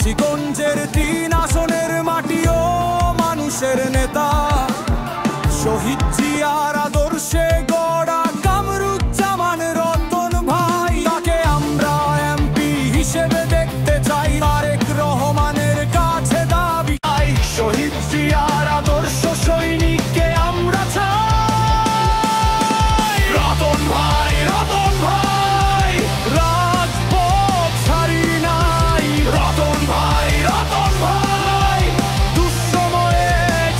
মুন্সিগঞ্জের 3 আসনের মাটিও মানুষের নেতা, শহীদ জিয়ার আদর্শে গড়া কামরুজ্জামান রতন ভাই, তাকে আমরা এমপি হিসেবে দেখতে চাই। তারেক রহমানের কাছে দাবি, শহীদ জিয়ার আদর্শ সৈনিককে আমরা চাই। রতন ভাই, রতন ভাই, রাজপথ ছাড়ি নাই। রতন ভাই, রতন ভাই, দুঃসময়ে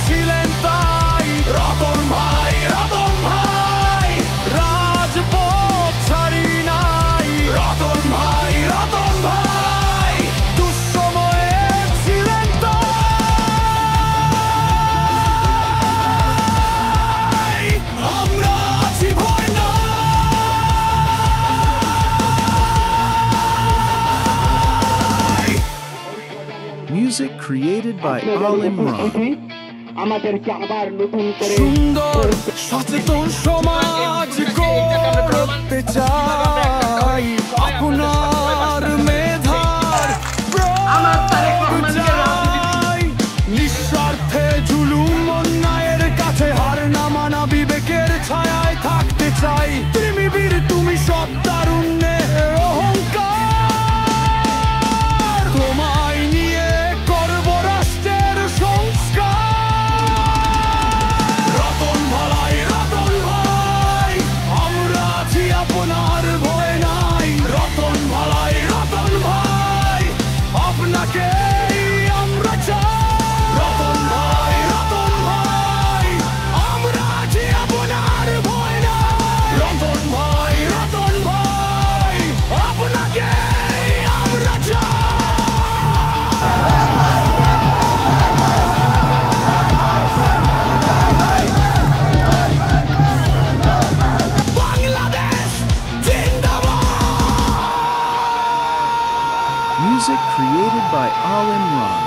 ছিলেন তাই। রতন ভাই, রতন ভাই, রাজপথ ছাড়ি নাই। রতন ভাই, রতন ভাই, দুঃসময়ে ছিলেন তাই। আমরা আছি ভয় নাই। Music created by Al Imran. আমাদেরকে আবার নতুন করে সুন্দর সচেতন সমাজ গড়তে চাই। আপনার মেধার প্রয়োগ চাই। নিঃস্বার্থে জুলুম অন্যায়ের কাছে হার না মানা বিবেকের ছায়ায় থাকতে চাই। তুমি বীর, তুমি সৎ, তারুণ্যে অহংকার, তোমায় নিয়ে করব রাষ্ট্রের সংস্কার। রতন ভাই, রতন ভাই, আমরা আছি আপনার ভয় নাই। রতন ভাই, রতন ভাই, আপনাকে আমরা চাই। রতন ভাই, রতন ভাই, আমরা আছি আপনার ভয় নাই। রতন ভাই, রতন ভাই, আপনাকে আমরা চাই। বাংলাদেশ জিন্দাবাদ। Music created by Al Imran.